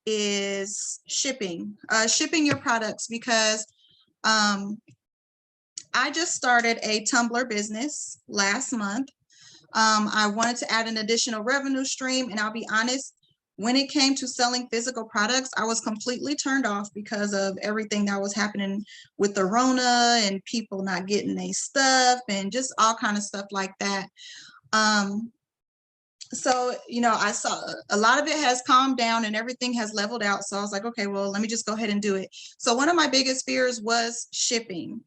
is shipping your products, because I just started a Tumblr business last month. I wanted to add an additional revenue stream, and I'll be honest, when it came to selling physical products, I was completely turned off because of everything that was happening with the Rona and people not getting their stuff and just all kind of stuff like that. So, you know, I saw a lot of it has calmed down and everything has leveled out. So I was like, okay, well, let me just go ahead and do it. So one of my biggest fears was shipping,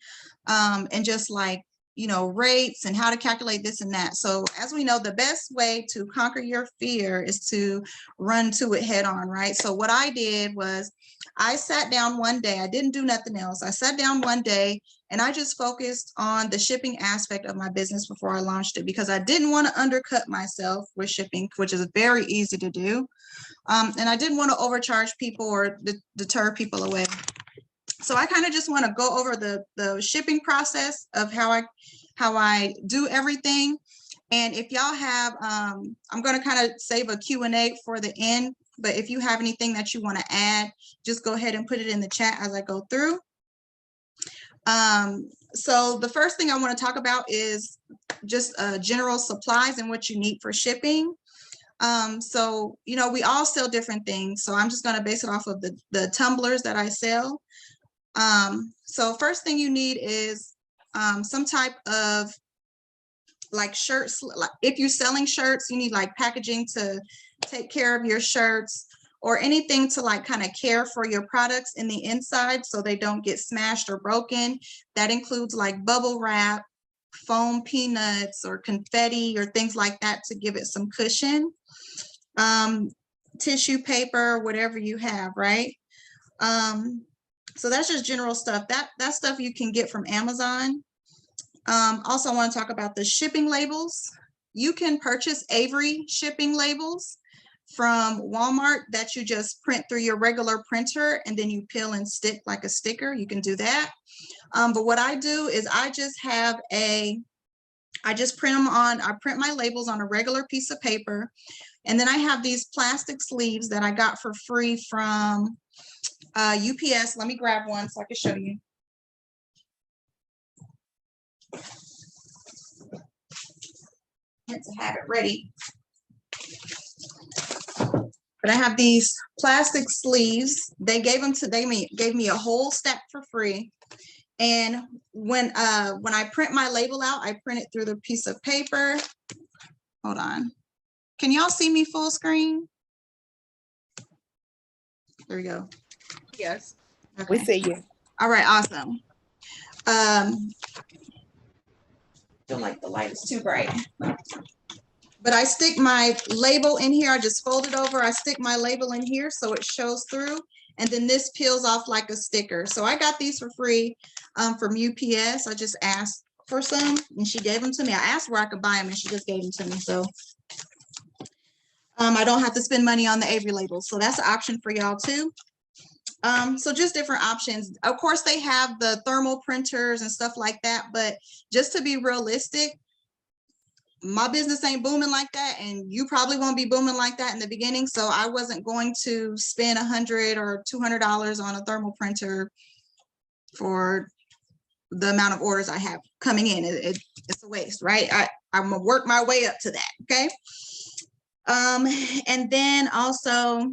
and just like, you know, rates and how to calculate this and that. So as we know, the best way to conquer your fear is to run to it head on, right? So what I did was I sat down one day, I didn't do nothing else. I sat down one day and I just focused on the shipping aspect of my business before I launched it, because I didn't want to undercut myself with shipping, which is very easy to do. And I didn't want to overcharge people or deter people away. So I kind of just want to go over the shipping process of how I do everything. And if y'all have, I'm going to kind of save a Q&A for the end, but if you have anything that you want to add, just go ahead and put it in the chat as I go through. So the first thing I want to talk about is just general supplies and what you need for shipping. So, you know, we all sell different things. So I'm just going to base it off of the tumblers that I sell. So first thing you need is some type of like shirts. Like if you're selling shirts, you need like packaging to take care of your shirts, or anything to like kind of care for your products in the inside so they don't get smashed or broken. That includes like bubble wrap, foam peanuts, or confetti, or things like that to give it some cushion. Tissue paper, whatever you have, right? So that's just general stuff. That stuff you can get from Amazon. Also, I want to talk about the shipping labels. You can purchase Avery shipping labels from Walmart that you just print through your regular printer and then you peel and stick like a sticker. You can do that. But what I do is I just print them on, I print my labels on a regular piece of paper. And then I have these plastic sleeves that I got for free from UPS. Let me grab one so I can show you. I had to have it ready. But I have these plastic sleeves. They gave me a whole stack for free. And when I print my label out, I print it through the piece of paper. Hold on. Can y'all see me full screen? There we go. Yes, okay. We see you. All right, awesome. Don't like the light, it's too bright. But I stick my label in here. I just fold it over. I stick my label in here so it shows through. And then this peels off like a sticker. So I got these for free from UPS. I just asked for some and she gave them to me. I asked where I could buy them and she just gave them to me. So I don't have to spend money on the Avery labels. So that's an option for y'all too. So just different options. Of course, they have the thermal printers and stuff like that. But just to be realistic, my business ain't booming like that, and you probably won't be booming like that in the beginning. So I wasn't going to spend $100 or $200 on a thermal printer for the amount of orders I have coming in. It's a waste, right? I'm gonna work my way up to that. Okay. And then also,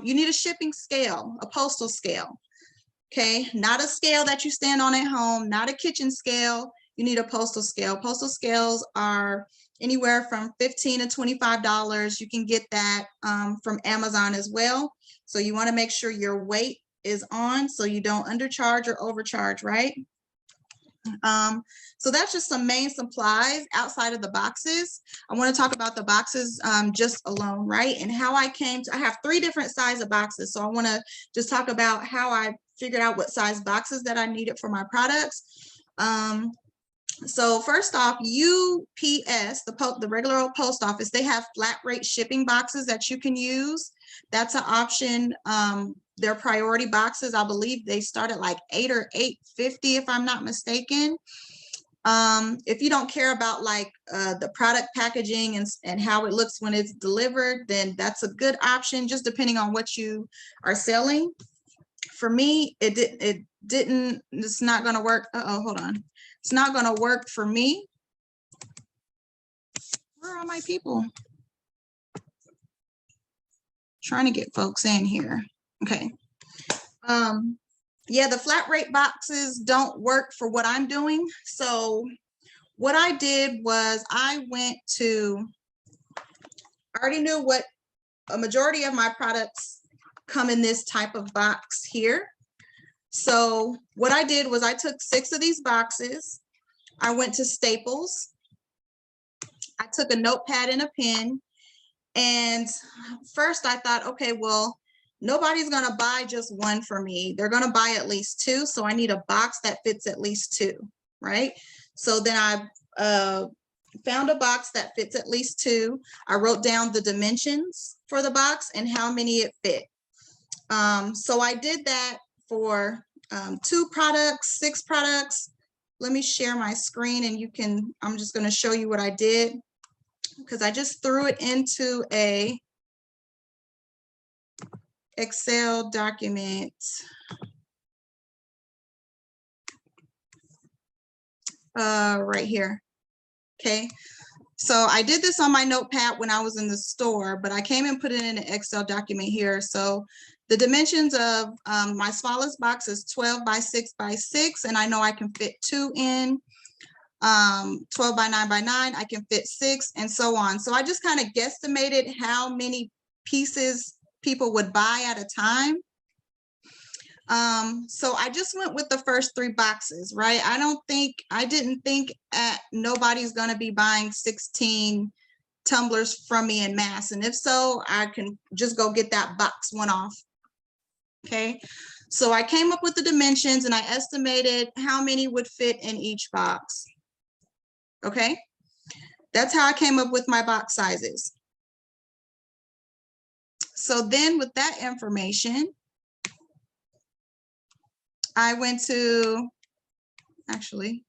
you need a shipping scale, a postal scale. Okay, not a scale that you stand on at home, not a kitchen scale. You need a postal scale. Postal scales are anywhere from $15 to $25. You can get that from Amazon as well. So you want to make sure your weight is on so you don't undercharge or overcharge, right? So that's just some main supplies outside of the boxes. I want to talk about the boxes just alone, right? And how I have 3 different size of boxes. So I want to just talk about how I figured out what size boxes that I needed for my products. So first off, UPS, the regular old post office, they have flat rate shipping boxes that you can use. That's an option. Their priority boxes, I believe they start at like $8 or $8.50 if I'm not mistaken. If you don't care about like the product packaging and how it looks when it's delivered, then that's a good option, just depending on what you are selling. For me, it's not going to work. Uh-oh, hold on. It's not going to work for me. Where are my people? Trying to get folks in here. Okay. Yeah, the flat rate boxes don't work for what I'm doing. So what I did was I already knew what a majority of my products come in this type of box here. So what I did was I took 6 of these boxes. I went to Staples. I took a notepad and a pen. And first I thought, okay, well, nobody's going to buy just one for me. They're going to buy at least 2. So I need a box that fits at least 2, right? So then I found a box that fits at least 2. I wrote down the dimensions for the box and how many it fit. So I did that for 2 products, 6 products. Let me share my screen and I'm just going to show you what I did, because I just threw it into a Excel document. Right here. Okay. So I did this on my notepad when I was in the store, but I came and put it in an Excel document here. So the dimensions of my smallest box is 12 by 6 by 6, and I know I can fit 2 in. 12 by 9 by 9, I can fit 6, and so on. So I just kind of guesstimated how many pieces people would buy at a time. So I just went with the first 3 boxes, right? I didn't think nobody's going to be buying 16 tumblers from me in mass. And if so, I can just go get that box one off. Okay. So I came up with the dimensions and I estimated how many would fit in each box. Okay. That's how I came up with my box sizes. So then with that information, I went to, actually,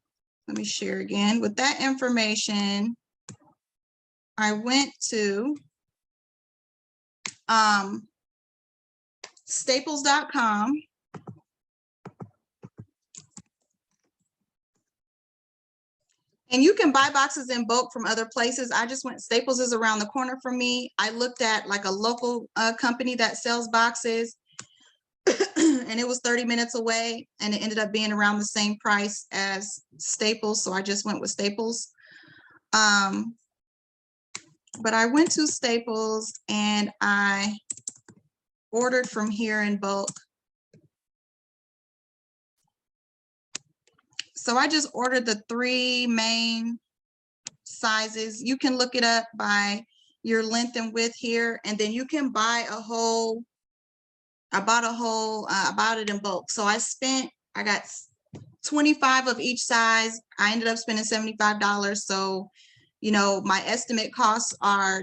let me share again. With that information, I went to staples.com. And you can buy boxes in bulk from other places. I just went, Staples is around the corner from me. I looked at like a local company that sells boxes and it was 30 minutes away, and it ended up being around the same price as Staples. So I just went with Staples. But I went to Staples and I ordered from here in bulk. So I just ordered the 3 main sizes. You can look it up by your length and width here, and then you can buy a whole, I bought it in bulk. So I got 25 of each size. I ended up spending $75. So, you know, my estimate costs are,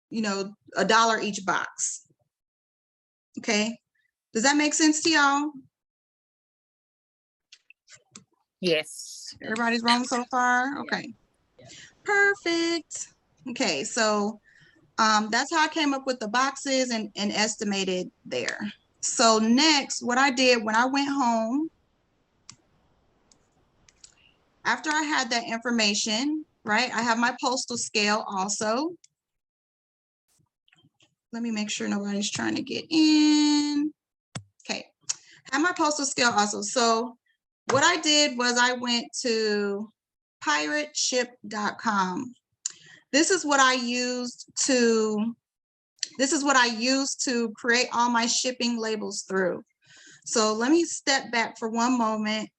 you know, $1 each box. Okay. Does that make sense to y'all? Yes. Everybody's rolling so far? Okay. Perfect. Okay, so that's how I came up with the boxes and estimated there. So next, what I did when I went home, after I had that information, right, I have my postal scale also. Let me make sure nobody's trying to get in. Okay, I have my postal scale also. So what I did was I went to pirateship.com. This is what I used to create all my shipping labels through. So let me step back for one moment.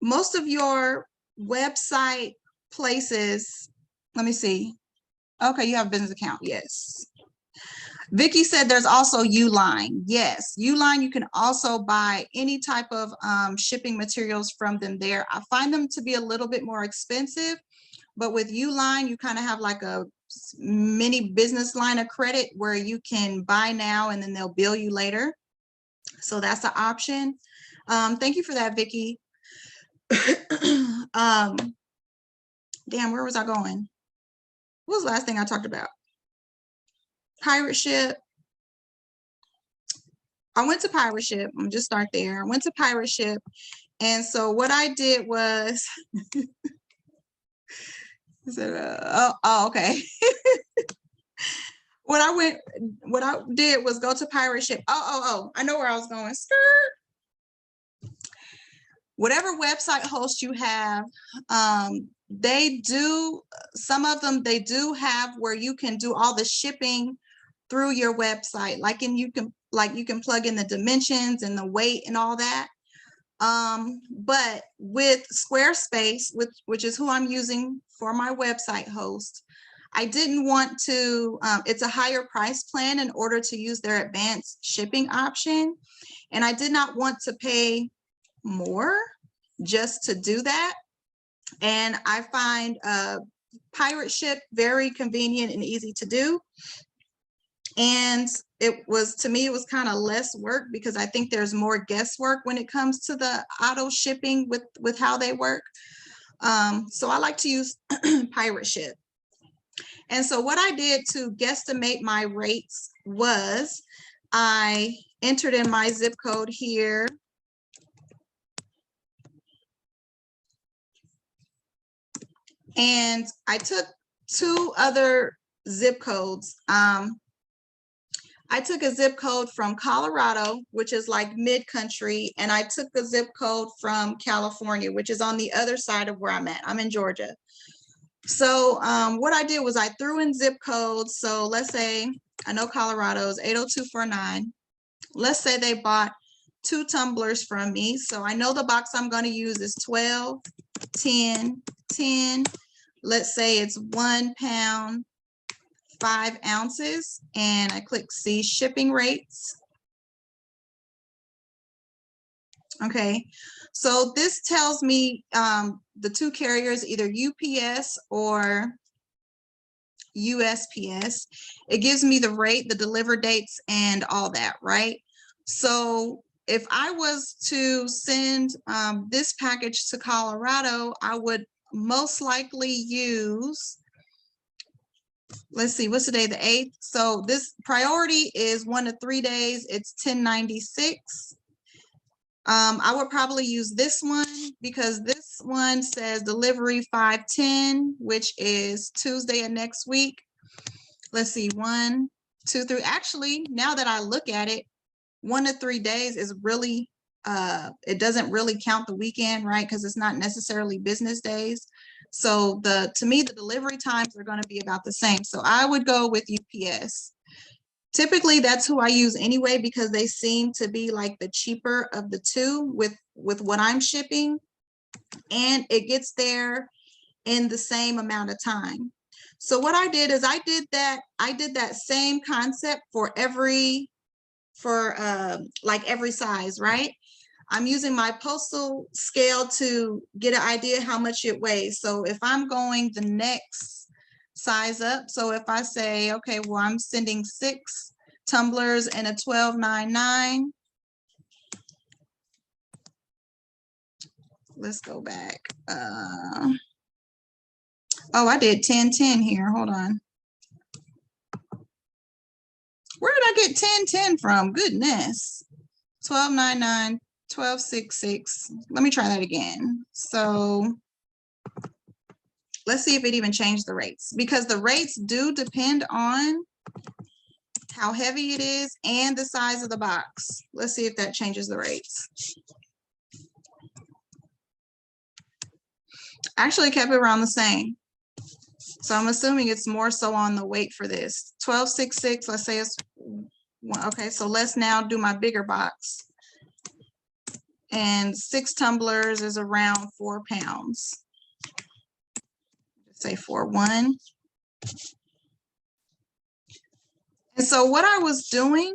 Most of your website places, let me see. Okay, you have a business account, yes. Vicky said there's also Uline. Yes, Uline, you can also buy any type of shipping materials from them there. I find them to be a little bit more expensive, but with Uline, you kind of have like a mini business line of credit where you can buy now and then they'll bill you later. So that's an option. Thank you for that, Vicky. Damn, where was I going? What was the last thing I talked about? Pirate Ship. I went to Pirate Ship. I'm just start there. I went to Pirate Ship. And so what I did was, okay. What I did was go to Pirate Ship. I know where I was going. Skirt. Whatever website host you have, they do, some of them, they do have where you can do all the shipping through your website. Like, and you can plug in the dimensions and the weight and all that. But with Squarespace, which is who I'm using for my website host, I didn't want to, it's a higher price plan in order to use their advanced shipping option. And I did not want to pay more just to do that. And I find Pirate Ship very convenient and easy to do. And it was, to me, it was kind of less work because I think there's more guesswork when it comes to the auto shipping with how they work. So I like to use Pirate Ship. And so what I did to guesstimate my rates was I entered in my zip code here. And I took two other zip codes. I took a zip code from Colorado, which is like mid-country, and I took a zip code from California, which is on the other side of where I'm at. I'm in Georgia. So what I did was I threw in zip codes. So let's say, I know Colorado is 80249. Let's say they bought 2 tumblers from me. So I know the box I'm going to use is 12, 10, 10. Let's say it's 1 pound, 5 ounces, and I click see shipping rates. Okay, so this tells me the 2 carriers, either UPS or USPS. It gives me the rate, the deliver dates, and all that, right? So if I was to send this package to Colorado, I would most likely use, let's see, what's today, the 8th? So this priority is 1 to 3 days. It's 1096. I would probably use this one because this one says delivery 5/10, which is Tuesday of next week. Let's see, 1, 2, 3. Actually, now that I look at it, 1 to 3 days is really, it doesn't really count the weekend, right? Because it's not necessarily business days. So to me, the delivery times are going to be about the same. So I would go with UPS. Typically, that's who I use anyway, because they seem to be like the cheaper of the two with what I'm shipping, and it gets there in the same amount of time. So what I did is I did that same concept for like every size, right? I'm using my postal scale to get an idea how much it weighs. So if I'm going the next size up, so if I say, okay, well, I'm sending 6 tumblers and a 1299. Let's go back. Oh, I did 1010 here. Hold on. Where did I get 1010 from? Goodness. 1299, 1266. Let me try that again. So let's see if it even changed the rates, because the rates do depend on how heavy it is and the size of the box. Let's see if that changes the rates. Actually kept it around the same. So I'm assuming it's more so on the weight for this. 1266, let's say it's, okay, so let's now do my bigger box. And 6 tumblers is around 4 pounds. Say 4/1. And so what I was doing,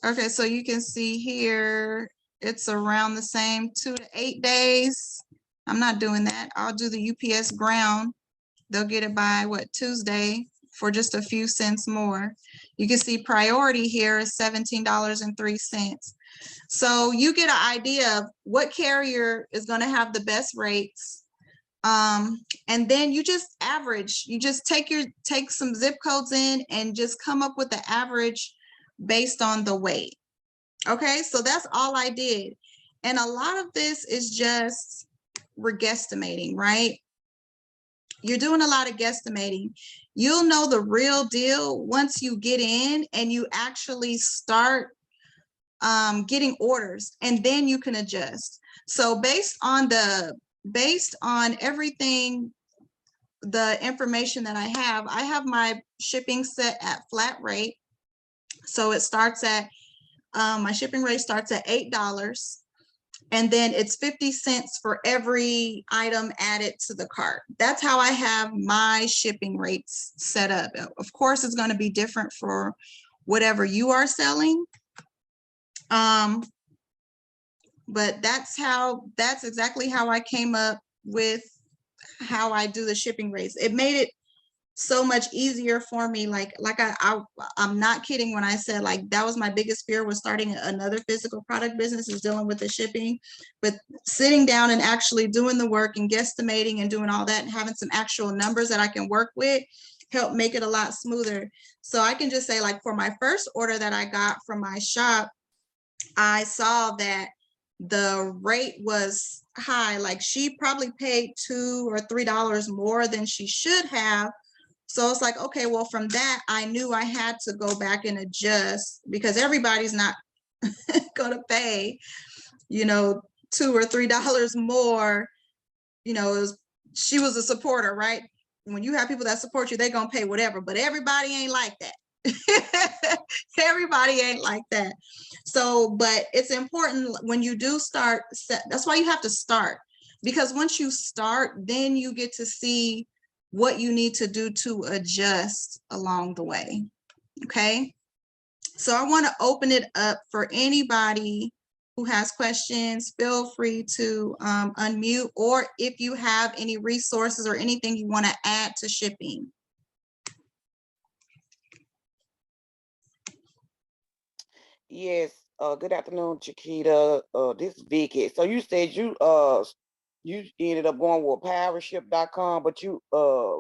okay, so you can see here, it's around the same 2 to 8 days. I'm not doing that. I'll do the UPS ground. They'll get it by what, Tuesday. for just a few cents more. You can see priority here is $17.03. So you get an idea of what carrier is going to have the best rates. And then you just average, you just take some zip codes in and just come up with the average based on the weight. Okay, so that's all I did. And a lot of this is just, we're guesstimating, right? You're doing a lot of guesstimating. You'll know the real deal once you get in and you actually start getting orders, and then you can adjust. So based on everything, the information that I have my shipping set at flat rate. So it starts at, my shipping rate starts at $8. And then it's 50 cents for every item added to the cart. That's how I have my shipping rates set up. Of course, it's going to be different for whatever you are selling. But that's exactly how I came up with how I do the shipping rates. It made it so much easier for me. I'm not kidding when I said like that was my biggest fear, was starting another physical product business, is dealing with the shipping. But sitting down and actually doing the work and guesstimating and doing all that and having some actual numbers that I can work with helped make it a lot smoother. So I can just say, like, for my first order that I got from my shop, I saw that the rate was high. Like, she probably paid $2 or $3 more than she should have. So it's like, okay, well, from that, I knew I had to go back and adjust, because everybody's not going to pay, $2 or $3 more. She was a supporter, right? When you have people that support you, they're going to pay whatever, but everybody ain't like that. Everybody ain't like that. So, but it's important when you do start, that's why you have to start, because once you start, then you get to see what you need to do to adjust along the way. Okay. So I want to open it up for anybody who has questions. Feel free to unmute, or if you have any resources or anything you want to add to shipping. Yes. Good afternoon, Chiquita. This is Vicky. So you said you ended up going with PowerShip.com, but you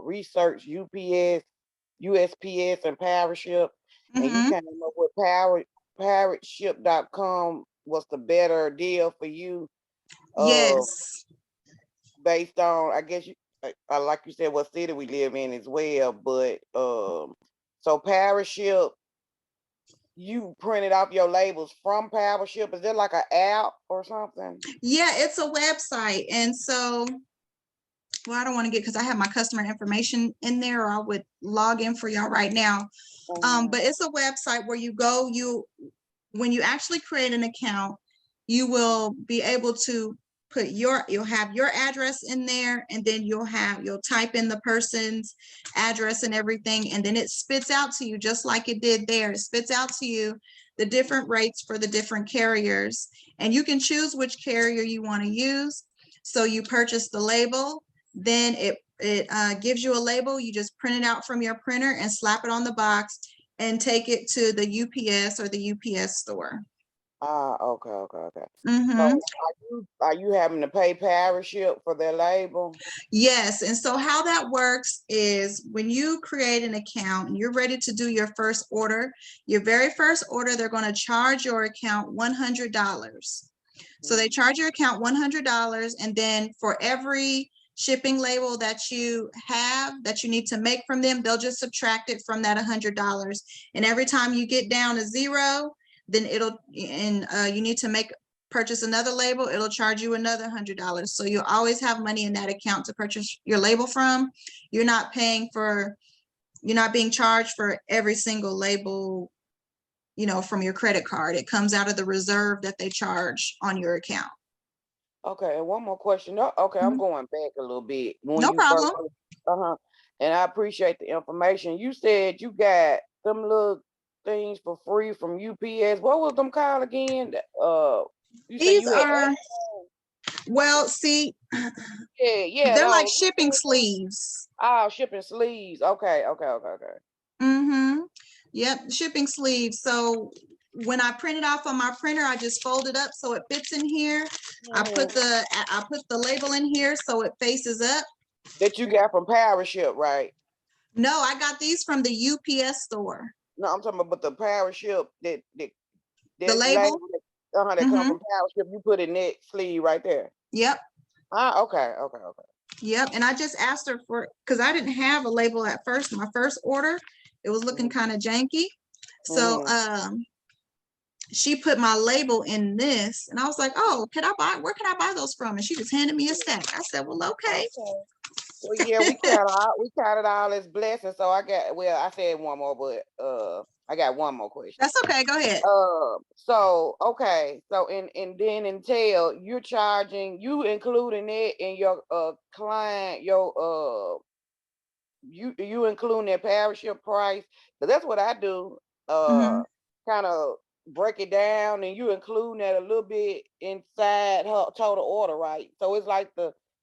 researched UPS, USPS, and PowerShip, and you came up with PowerShip.com was the better deal for you. Yes. Based on, I guess like you said, what city we live in as well. But so PowerShip, you printed off your labels from PowerShip. Is there like an app or something? Yeah, it's a website. And so, well, I don't want to get, because I have my customer information in there, or I would log in for y'all right now. But it's a website where you go, when you actually create an account, you will be able to put you'll have your address in there, and then you'll type in the person's address and everything, and then it spits out to you, just like it did there. It spits out to you the different rates for the different carriers, and you can choose which carrier you want to use. So you purchase the label, then it gives you a label. You just print it out from your printer and slap it on the box and take it to the UPS or the UPS store. Okay. So are you having to pay PowerShip for their label? Yes. And so how that works is, when you create an account and you're ready to do your first order, your very first order, they're going to charge your account $100. So they charge your account $100, and then for every shipping label that you have that you need to make from them, they'll just subtract it from that $100. And every time you get down to zero, then you need to purchase another label, it'll charge you another $100. So you'll always have money in that account to purchase your label from. You're not being charged for every single label, from your credit card. It comes out of the reserve that they charge on your account. Okay, and one more question. Okay, I'm going back a little bit. No problem. And I appreciate the information. You said you got them little things for free from UPS. What was them called again? You said you had Well, see, Yeah, they're like no. shipping sleeves. Oh, shipping sleeves. Okay. Mm-hmm. Yep, shipping sleeves. So when I print it off on my printer, I just fold it up so it fits in here. I put Mhm. the label in here so it faces up. That you got from Paraship, right? No, I got these from the UPS store. No, I'm talking about the Paraship The that's label. labeled that come Mm-hmm. from Paraship. You put in that sleeve right there. Yep. Ah, okay. Yep. And I just asked her for, because I didn't have a label at first. My first order, it was looking kind of janky. So she put my label in this, and I was like, oh, where can I buy those from? And she just handed me a stack. I said, well, okay. Well, yeah, we count it all as blessings. So I said one more, but I got one more question. That's okay. Go ahead. So okay, so and then until you including it in your client, you including that Paraship price, because that's what I do. Mhm. Kind of break it down, and you including that a little bit inside her total order, right? So it's like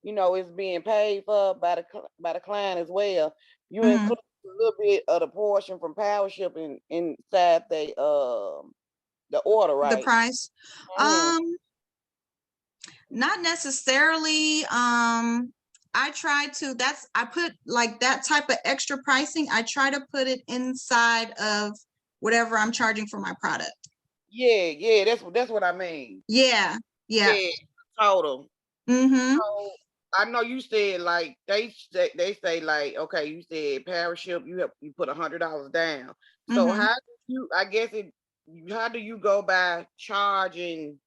it's being paid for by the client as well. You Mhm. include a little bit of the portion from Paraship inside the order, The right? price. Mhm. Not necessarily. I put like that type of extra pricing. I try to put it inside of whatever I'm charging for my product. Yeah, that's what I mean. Yeah. Yeah. Yeah, total. Mm-hmm. So I know you said like they say like, okay, you said Paraship, you put $100 down. So Mm-hmm. how do how do you go by charging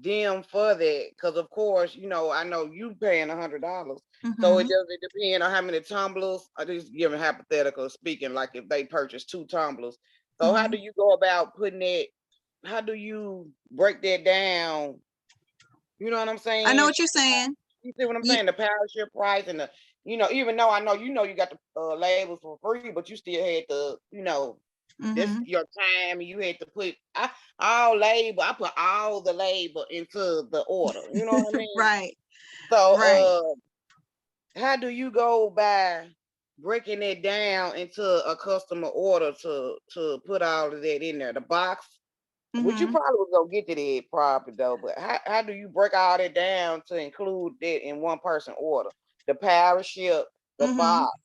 them for that? Because of course, I know you paying $100. So it Mm-hmm. doesn't depend on how many tumblers. I just giving hypothetical speaking, like if they purchase 2 tumblers. So how Mm-hmm. do you go about putting it? How do you break that down? You know what I'm I know saying? what you're saying. You see what I'm Yeah. saying? The Paraship price and even though I know you got the labels for free, but you still had to, this Mm-hmm. your time, and you had to put all label. I put all the label into the order. You know what I mean? Right. Right. So, how do you go by breaking it down into a customer order to put all of that in there? The box, which you Mm-hmm. probably was gonna get to that probably though, but how do you break all that down to include that in one person order? The Paraship, the Mm-hmm. box,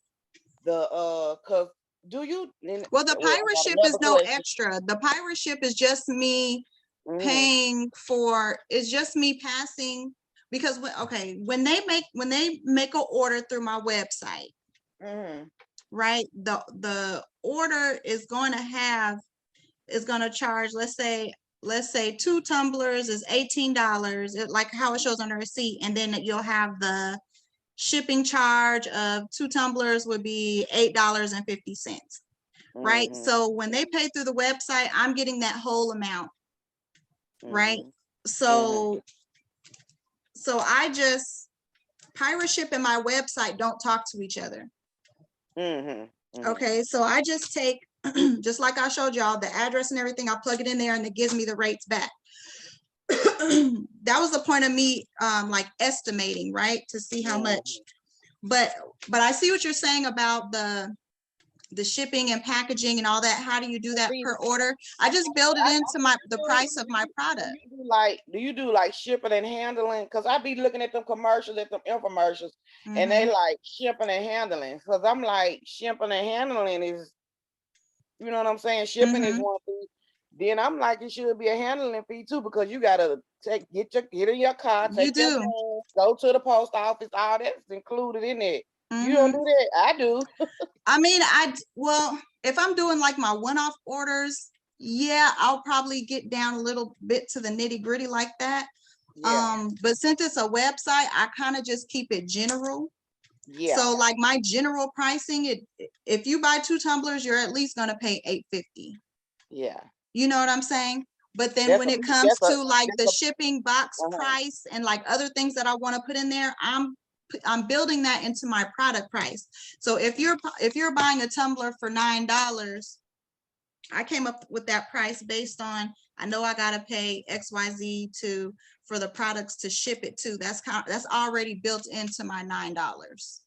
cause do you Well, the well, I pirate got ship is another no question. extra. The pirate ship is just me Mm-hmm. paying for, it's just me passing, because when they make an order through my website, Mm-hmm. right, the order is going to charge, let's say 2 tumblers is $18, like how it shows on the receipt, and then you'll have the shipping charge of 2 tumblers would be $8.50, right? Mm-hmm. So when they pay through the website, I'm getting that whole amount, right? Mm-hmm. So I just, pirate ship and my website don't talk to each other. Mm-hmm. Mm-hmm. Okay, so I just take, just like I showed y'all, the address and everything, I plug it in there and it gives me the rates back. That was the point of me like estimating, right, to see how much. But I see what you're saying about the shipping and packaging and all that. How do you do that per order? I just build it into the price of my product. Do you do like shipping and handling? Because I be looking at them commercials, at them infomercials, and they Mhm. like shipping and handling. Because I'm like, shipping and handling is, you know what I'm saying? Shipping is Mhm. one fee. Then I'm like, it should be a handling fee too, because you gotta get in your car, You take your do. phone, go to the post office, all that's included in it. You don't Mhm. do that? I do. I mean, well, if I'm doing like my one-off orders, yeah, I'll probably get down a little bit to the nitty-gritty like that. Yeah. But since it's a website, I kind of just keep it general. Yeah. So like my general pricing, if you buy 2 tumblers, you're at least gonna pay $8.50. Yeah. You know what I'm saying? But then That's when a it comes that's a to like the that's shipping box a price and like other things that I want to put in there, I'm building that into my product price. So if you're buying a tumbler for $9, I came up with that price based on I know I gotta pay XYZ for the products to ship it to. That's already built into my $9.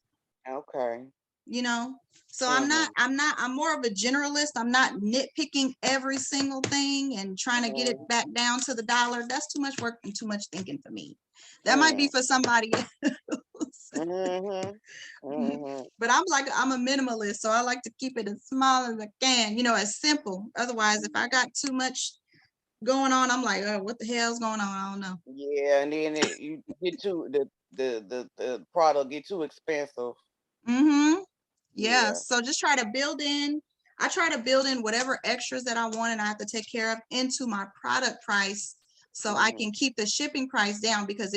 Okay. You know, so Mhm. I'm more of a generalist. I'm not nitpicking every single thing and trying to get it back down to the dollar. That's too much work and too much thinking for me. That might be for somebody else. Mhm. Mhm. But I'm a minimalist, so I like to keep it as small as I can, as simple. Otherwise, if I got too much going on, I'm like, oh, what the hell's going on? I don't know. Yeah, and then you get too the product get too expensive. Mm-hmm. Yeah. Yeah. So just try to build in. I try to build in whatever extras that I want and I have to take care of into my product price so I Mhm. can keep the shipping price down. Because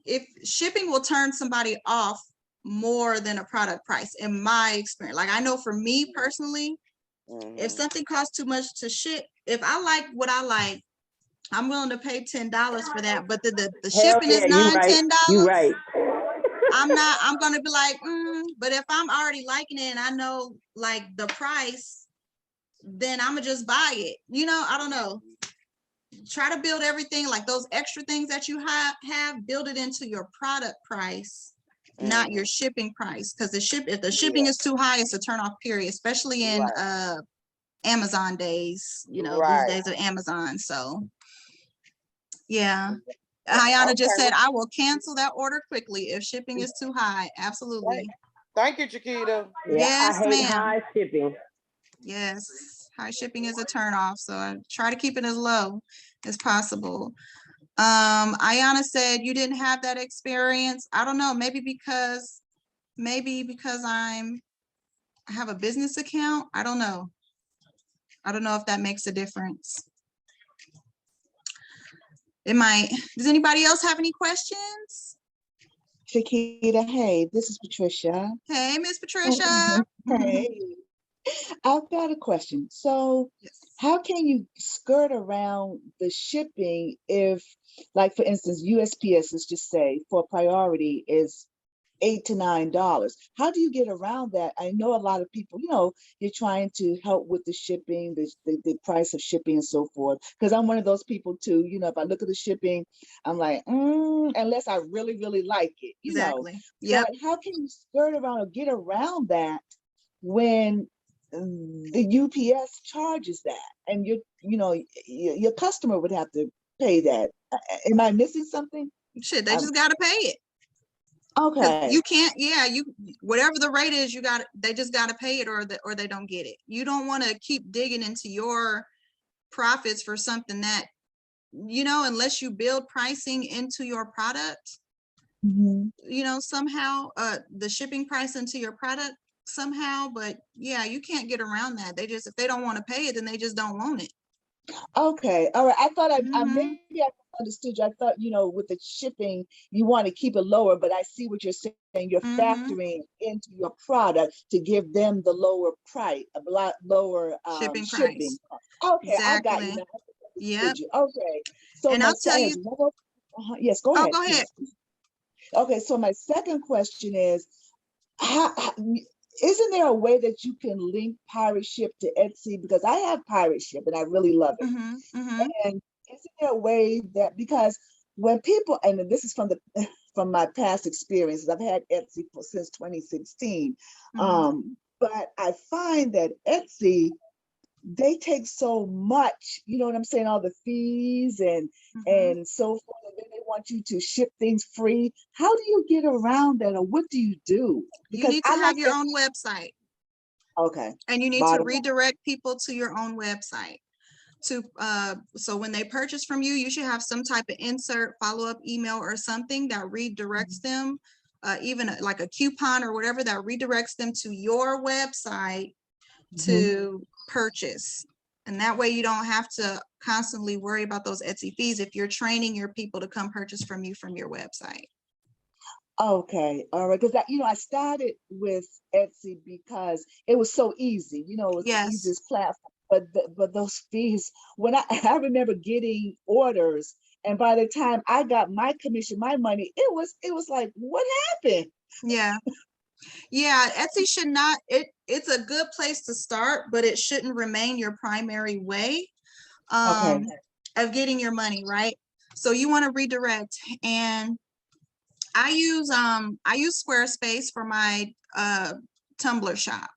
if shipping will turn somebody off more than a product price, in my experience. Like I know for me personally, if Mhm. something costs too much to ship, if I like what I like, I'm willing to pay $10 for that. But the Hell shipping is yeah, you $9, right. You $10. right. I'm gonna be like, but if I'm already liking it and I know like the price, then I'm gonna just buy it. I don't know. Try to build everything like those extra things that you have build it into your product price, not your Mhm. shipping price. Because if the shipping Yeah. is too high, it's a turn off period, especially in Right. Amazon days, these Right. days of Amazon. So yeah. Ayana just Okay. said, I will cancel that order quickly if shipping is too high. Thank, Absolutely. thank you, Chiquita. Yeah, I Yes, hate ma'am. high shipping. Yes. High shipping is a turn off. So I try to keep it as low as possible. Ayana said you didn't have that experience. I don't know, maybe because I have a business account. I don't know. I don't know if that makes a difference. It might. Does anybody else have any questions? Chiquita, hey, this is Patricia. Hey, Miss Patricia. Hey, I've got a question. So, Yes. how can you skirt around the shipping if, like, for instance, USPS, let's just say, for priority is $8 to $9? How do you get around that? I know a lot of people, you're trying to help with the shipping, the price of shipping and so forth. Because I'm one of those people too. If I look at the shipping, I'm like, unless I really, really like it. Exactly. But Yep. how can you skirt around or get around that when the UPS charges that and your customer would have to pay that? Am I missing something? Shit, they just gotta pay it. Because Okay. you can't, whatever the rate is, they just gotta pay it or they don't get it. You don't want to keep digging into your profits for something that, unless you build pricing into your product, Mhm. somehow, the shipping price into your product somehow, but yeah, you can't get around that. If they don't want to pay it, then they just don't want it. Okay, all right. I thought I Mhm. maybe I understood you. I thought, with the shipping, you want to keep it lower, but I see what you're saying. You're Mhm. factoring into your product to give them the lower price, a lot lower Shipping shipping price. cost. Okay, I got you Exactly. now. I Yep. understood you. Okay, so And I'll tell I have you, one more. Yes, go oh, ahead, go ahead. please. Okay, so my second question is, isn't there a way that you can link Pirate Ship to Etsy? Because I have Pirate Ship and I really love it. Mhm. Mhm. And isn't there a way that, because when people, and this is from the from my past experiences, I've had Etsy since 2016, Mhm. but I find that Etsy, they take so much, you know what I'm saying, all the fees and Mhm. so forth, and then they want you to ship things free. How do you get around that, or what do you do? You Because need to I like have your that. own website, Okay, and you need to bottom line. redirect people to your own website. So when they purchase from you, you should have some type of insert, follow-up email or something that redirects them, even like a coupon or whatever that redirects them to your website to purchase. And that way you don't have to constantly worry about those Etsy fees if you're training your people to come purchase from you from your website. Okay, all right. Because I started with Etsy because it was so easy. It was the Yes. easiest platform. But those fees, when I remember getting orders, and by the time I got my commission, my money, it was like, what happened? Yeah. Yeah, Etsy should not, it's a good place to start, but it shouldn't remain your primary way. Okay. of getting your money, right? So you want to redirect, and I use Squarespace for my Tumblr shop.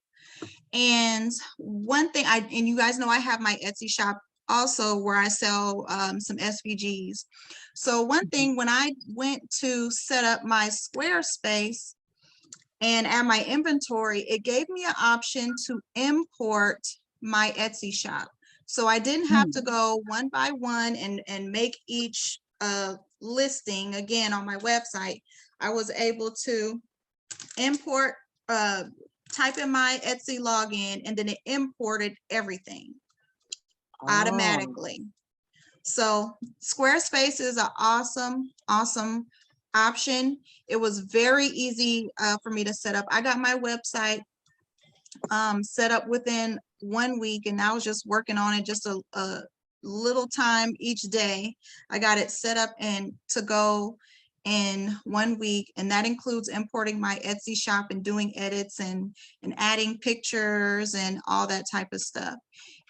And one thing and you guys know I have my Etsy shop also where I sell some SVGs. So one thing, when I went to set up my Squarespace and add my inventory, it gave me an option to import my Etsy shop. So I didn't have to go one by one and make each listing again on my website. I was able to import, type in my Etsy login, and then it imported everything automatically. So Squarespace is an awesome option. It was very easy for me to set up. I got my website set up within 1 week, and I was just working on it just a little time each day. I got it set up and to go in 1 week, and that includes importing my Etsy shop and doing edits and adding pictures and all that type of stuff.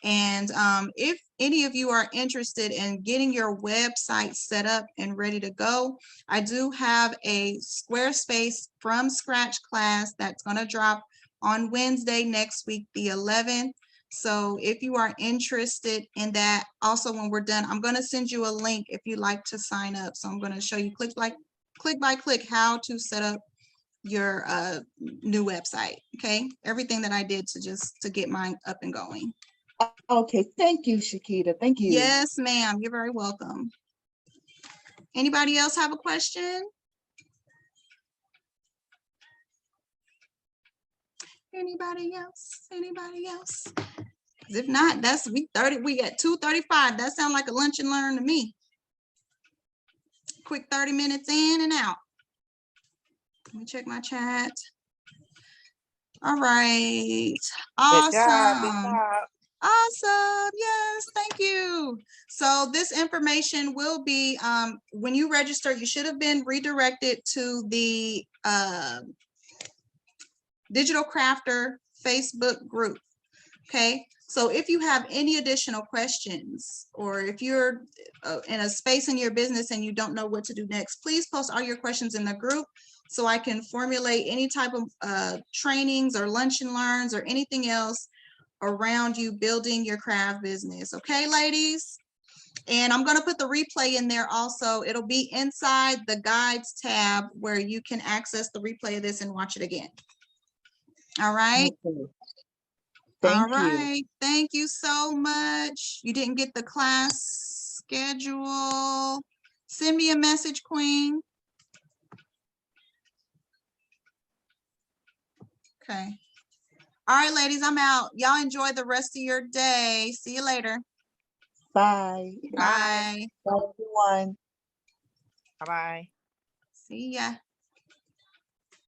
And if any of you are interested in getting your website set up and ready to go, I do have a Squarespace from scratch class that's going to drop on Wednesday next week, the 11th. So if you are interested in that, also when we're done, I'm going to send you a link if you'd like to sign up. So I'm going to show you click by click how to set up your new website. Okay, everything that I did to get mine up and going. Okay, thank you, Shakita. Thank you. Yes, ma'am. You're very welcome. Anybody else have a question? Anybody else? Anybody else? 'Cause if not, we at 2:35. That sounds like a lunch and learn to me. Quick 30 minutes in and out. Let me check my chat. All right. Good job, good Awesome. job. Awesome. Yes, thank you. So this information will be, when you register, you should have been redirected to the Digital Crafter Facebook group. Okay. So if you have any additional questions, or if you're in a space in your business and you don't know what to do next, please post all your questions in the group so I can formulate any type of trainings or lunch and learns or anything else around you building your craft business. Okay, ladies? And I'm going to put the replay in there also. It'll be inside the guides tab where you can access the replay of this and watch it again. All right. Okay. All Thank you. right. Thank you so much. You didn't get the class schedule. Send me a message, Queen. Okay. All right, ladies, I'm out. Y'all enjoy the rest of your day. See you later. Bye. Bye. Bye, everyone. Bye-bye. See ya.